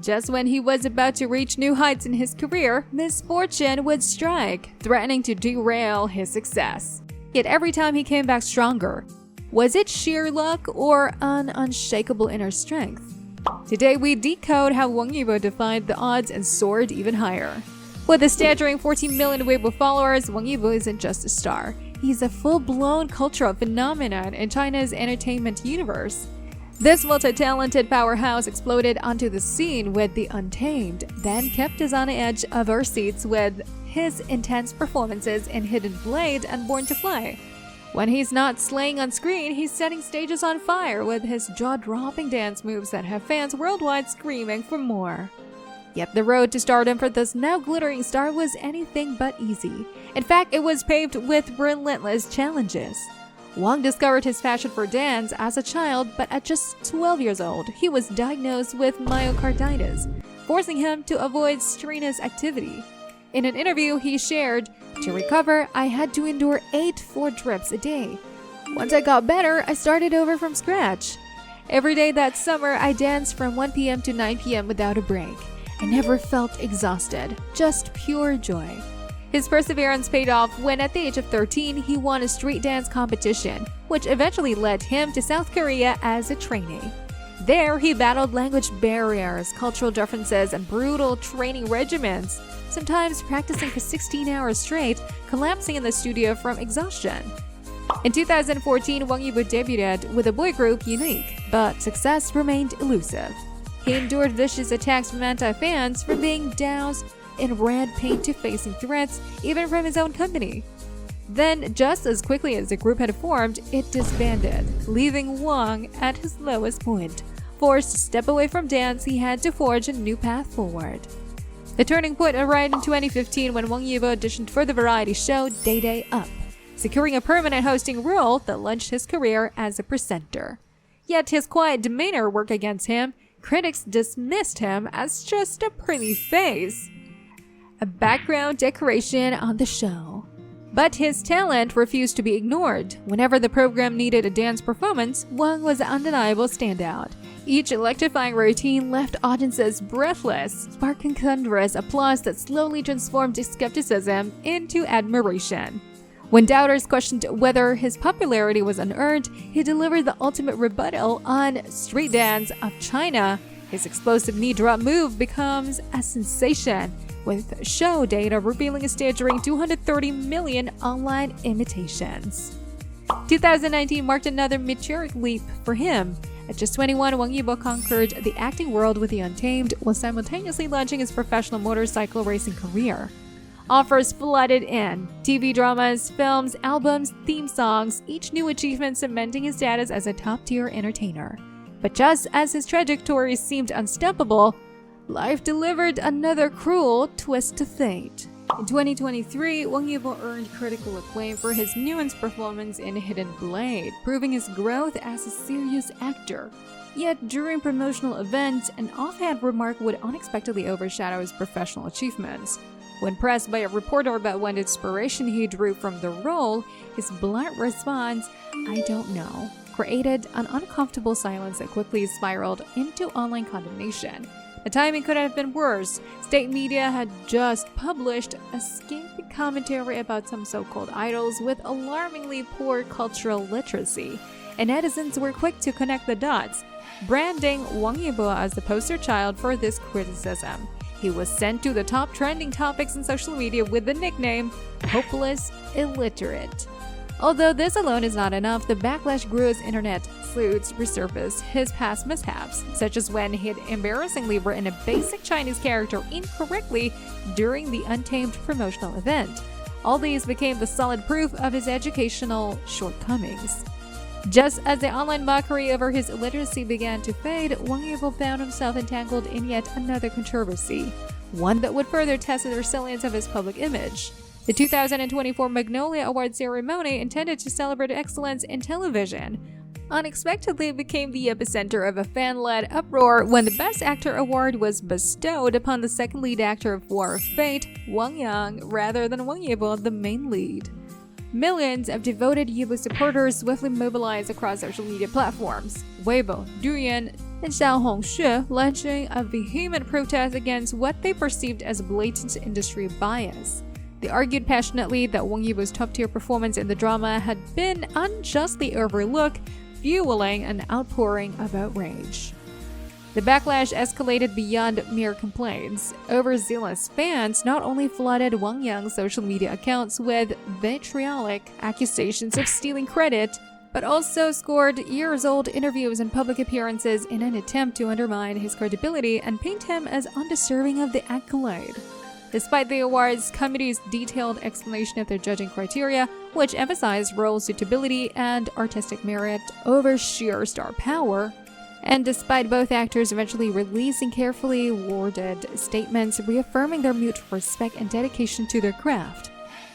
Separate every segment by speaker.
Speaker 1: Just when he was about to reach new heights in his career, misfortune would strike, threatening to derail his success. Yet every time he came back stronger. Was it sheer luck or an unshakable inner strength? Today we decode how Wang Yibo defied the odds and soared even higher. With a staggering 14 million Weibo followers, Wang Yibo isn't just a star. He's a full-blown cultural phenomenon in China's entertainment universe. This multi-talented powerhouse exploded onto the scene with The Untamed, then kept us on the edge of our seats with his intense performances in Hidden Blade and Born to Fly. When he's not slaying on screen, he's setting stages on fire with his jaw-dropping dance moves that have fans worldwide screaming for more. Yet the road to stardom for this now glittering star was anything but easy. In fact, it was paved with relentless challenges. Wang discovered his passion for dance as a child, but at just 12 years old, he was diagnosed with myocarditis, forcing him to avoid strenuous activity. In an interview, he shared, "To recover, I had to endure 8 4 trips a day. Once I got better, I started over from scratch. Every day that summer, I danced from 1 p.m. to 9 p.m. without a break. I never felt exhausted, just pure joy." His perseverance paid off when at the age of 13, he won a street dance competition, which eventually led him to South Korea as a trainee. There, he battled language barriers, cultural differences, and brutal training regimens, sometimes practicing for 16 hours straight, collapsing in the studio from exhaustion. In 2014, Wang Yibo debuted with a boy group Unique, but success remained elusive. He endured vicious attacks from anti-fans, from being doused in red paint to facing threats, even from his own company. Then, just as quickly as the group had formed, it disbanded, leaving Wang at his lowest point. Forced to step away from dance, he had to forge a new path forward. The turning point arrived in 2015 when Wang Yibo auditioned for the variety show Day Day Up, securing a permanent hosting role that launched his career as a presenter. Yet his quiet demeanor worked against him. Critics dismissed him as just a pretty face, a background decoration on the show. But his talent refused to be ignored. Whenever the program needed a dance performance, Wang was an undeniable standout. Each electrifying routine left audiences breathless, sparking thunderous applause that slowly transformed skepticism into admiration. When doubters questioned whether his popularity was unearned, he delivered the ultimate rebuttal on Street Dance of China. His explosive knee drop move becomes a sensation, with show data revealing a staggering 230 million online imitations. 2019 marked another meteoric leap for him. At just 21, Wang Yibo conquered the acting world with The Untamed while simultaneously launching his professional motorcycle racing career. Offers flooded in. TV dramas, films, albums, theme songs, each new achievement cementing his status as a top-tier entertainer. But just as his trajectory seemed unstoppable, life delivered another cruel twist to fate. In 2023, Wang Yibo earned critical acclaim for his nuanced performance in Hidden Blade, proving his growth as a serious actor. Yet during promotional events, an offhand remark would unexpectedly overshadow his professional achievements. When pressed by a reporter about what inspiration he drew from the role, his blunt response, "I don't know," created an uncomfortable silence that quickly spiraled into online condemnation. The timing could have been worse. State media had just published a scathing commentary about some so-called idols with alarmingly poor cultural literacy, and netizens were quick to connect the dots, branding Wang Yibo as the poster child for this criticism. He was sent to the top trending topics in social media with the nickname Hopeless Illiterate. Although this alone is not enough, the backlash grew as internet sleuths resurfaced his past mishaps, such as when he had embarrassingly written a basic Chinese character incorrectly during the Untamed promotional event. All these became the solid proof of his educational shortcomings. Just as the online mockery over his illiteracy began to fade, Wang Yibo found himself entangled in yet another controversy, one that would further test the resilience of his public image. The 2024 Magnolia Award ceremony, intended to celebrate excellence in television, unexpectedly became the epicenter of a fan-led uproar when the Best Actor award was bestowed upon the second lead actor of War of Fate, Wang Yang, rather than Wang Yibo, the main lead. Millions of devoted Yibo supporters swiftly mobilized across social media platforms. Weibo, Douyin, and Xiao Hongxue launching a vehement protest against what they perceived as blatant industry bias. They argued passionately that Wang Yibo's top-tier performance in the drama had been unjustly overlooked, fueling an outpouring of outrage. The backlash escalated beyond mere complaints. Overzealous fans not only flooded Wang Yang's social media accounts with vitriolic accusations of stealing credit, but also scored years-old interviews and public appearances in an attempt to undermine his credibility and paint him as undeserving of the accolade. Despite the awards committee's detailed explanation of their judging criteria, which emphasized role suitability and artistic merit over sheer star power, and despite both actors eventually releasing carefully worded statements reaffirming their mutual respect and dedication to their craft,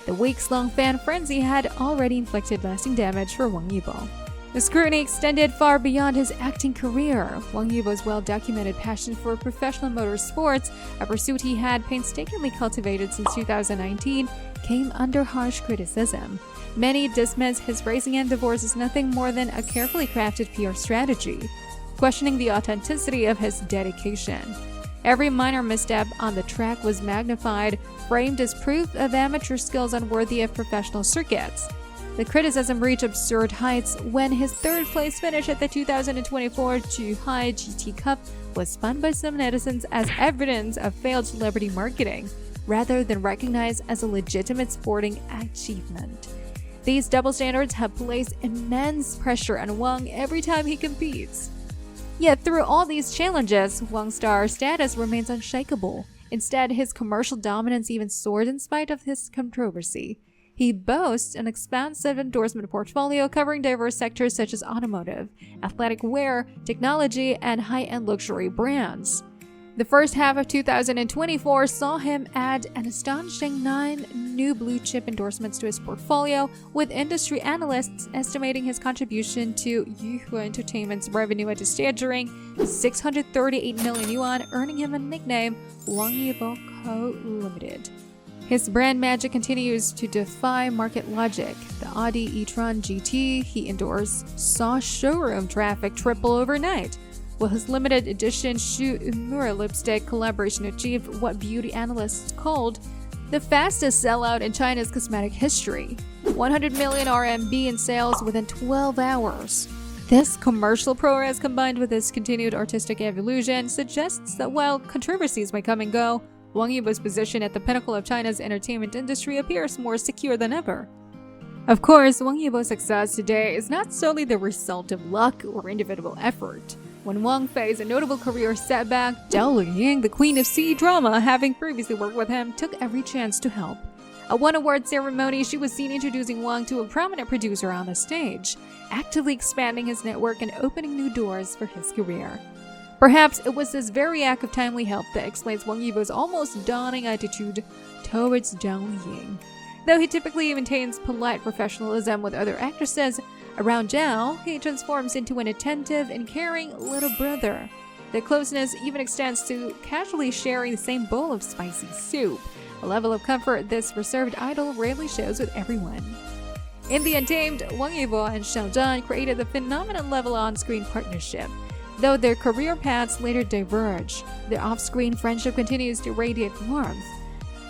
Speaker 1: the weeks-long fan frenzy had already inflicted lasting damage for Wang Yibo. The scrutiny extended far beyond his acting career. Wang Yibo's well-documented passion for professional motorsports, a pursuit he had painstakingly cultivated since 2019, came under harsh criticism. Many dismiss his racing endeavors as nothing more than a carefully crafted PR strategy, questioning the authenticity of his dedication. Every minor misstep on the track was magnified, framed as proof of amateur skills unworthy of professional circuits. The criticism reached absurd heights when his third-place finish at the 2024 Zhuhai GT Cup was spun by some netizens as evidence of failed celebrity marketing, rather than recognized as a legitimate sporting achievement. These double standards have placed immense pressure on Wang every time he competes. Yet through all these challenges, Wang's star status remains unshakable. Instead, his commercial dominance even soared in spite of his controversy. He boasts an expansive endorsement portfolio covering diverse sectors such as automotive, athletic wear, technology, and high-end luxury brands. The first half of 2024 saw him add an astonishing 9 new blue-chip endorsements to his portfolio, with industry analysts estimating his contribution to Yuhe Entertainment's revenue at a staggering 638 million yuan, earning him a nickname Wang Yibo Co. Limited. His brand magic continues to defy market logic. The Audi e-tron GT he endorsed saw showroom traffic triple overnight, while his limited edition Shu Umura lipstick collaboration achieved what beauty analysts called the fastest sellout in China's cosmetic history, 100 million RMB in sales within 12 hours. This commercial progress, combined with his continued artistic evolution, suggests that while controversies may come and go, Wang Yibo's position at the pinnacle of China's entertainment industry appears more secure than ever. Of course, Wang Yibo's success today is not solely the result of luck or individual effort. When Wang faced a notable career setback, Zhao Liying, the queen of CKDrama, having previously worked with him, took every chance to help. At one award ceremony, she was seen introducing Wang to a prominent producer on the stage, actively expanding his network and opening new doors for his career. Perhaps it was this very act of timely help that explains Wang Yibo's almost dawning attitude towards Zhao Liying. Though he typically maintains polite professionalism with other actresses, around Zhao, he transforms into an attentive and caring little brother. The closeness even extends to casually sharing the same bowl of spicy soup, a level of comfort this reserved idol rarely shows with everyone. In The Untamed, Wang Yibo and Xiao Zhan created the phenomenal level on-screen partnership. Though their career paths later diverge, their off-screen friendship continues to radiate warmth.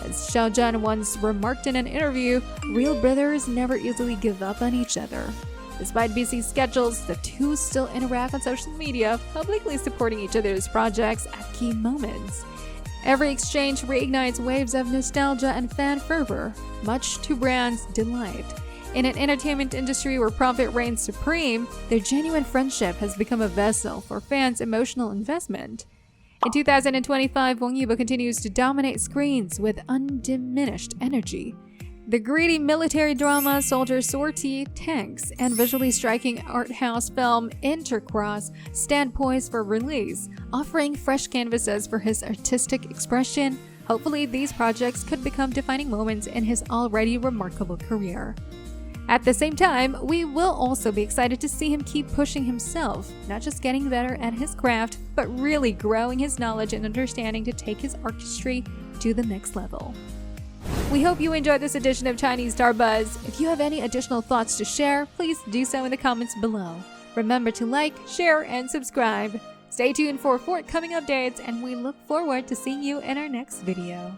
Speaker 1: As Xiao Zhan once remarked in an interview, real brothers never easily give up on each other. Despite busy schedules, the two still interact on social media, publicly supporting each other's projects at key moments. Every exchange reignites waves of nostalgia and fan fervor, much to brands' delight. In an entertainment industry where profit reigns supreme, their genuine friendship has become a vessel for fans' emotional investment. In 2025, Wang Yibo continues to dominate screens with undiminished energy. The gritty military drama Soldier Sortie, Tanks, and visually striking art house film Intercross stand poised for release, offering fresh canvases for his artistic expression. Hopefully, these projects could become defining moments in his already remarkable career. At the same time, we will also be excited to see him keep pushing himself, not just getting better at his craft, but really growing his knowledge and understanding to take his artistry to the next level. We hope you enjoyed this edition of Chinese Star Buzz. If you have any additional thoughts to share, please do so in the comments below. Remember to like, share, and subscribe. Stay tuned for forthcoming updates, and we look forward to seeing you in our next video.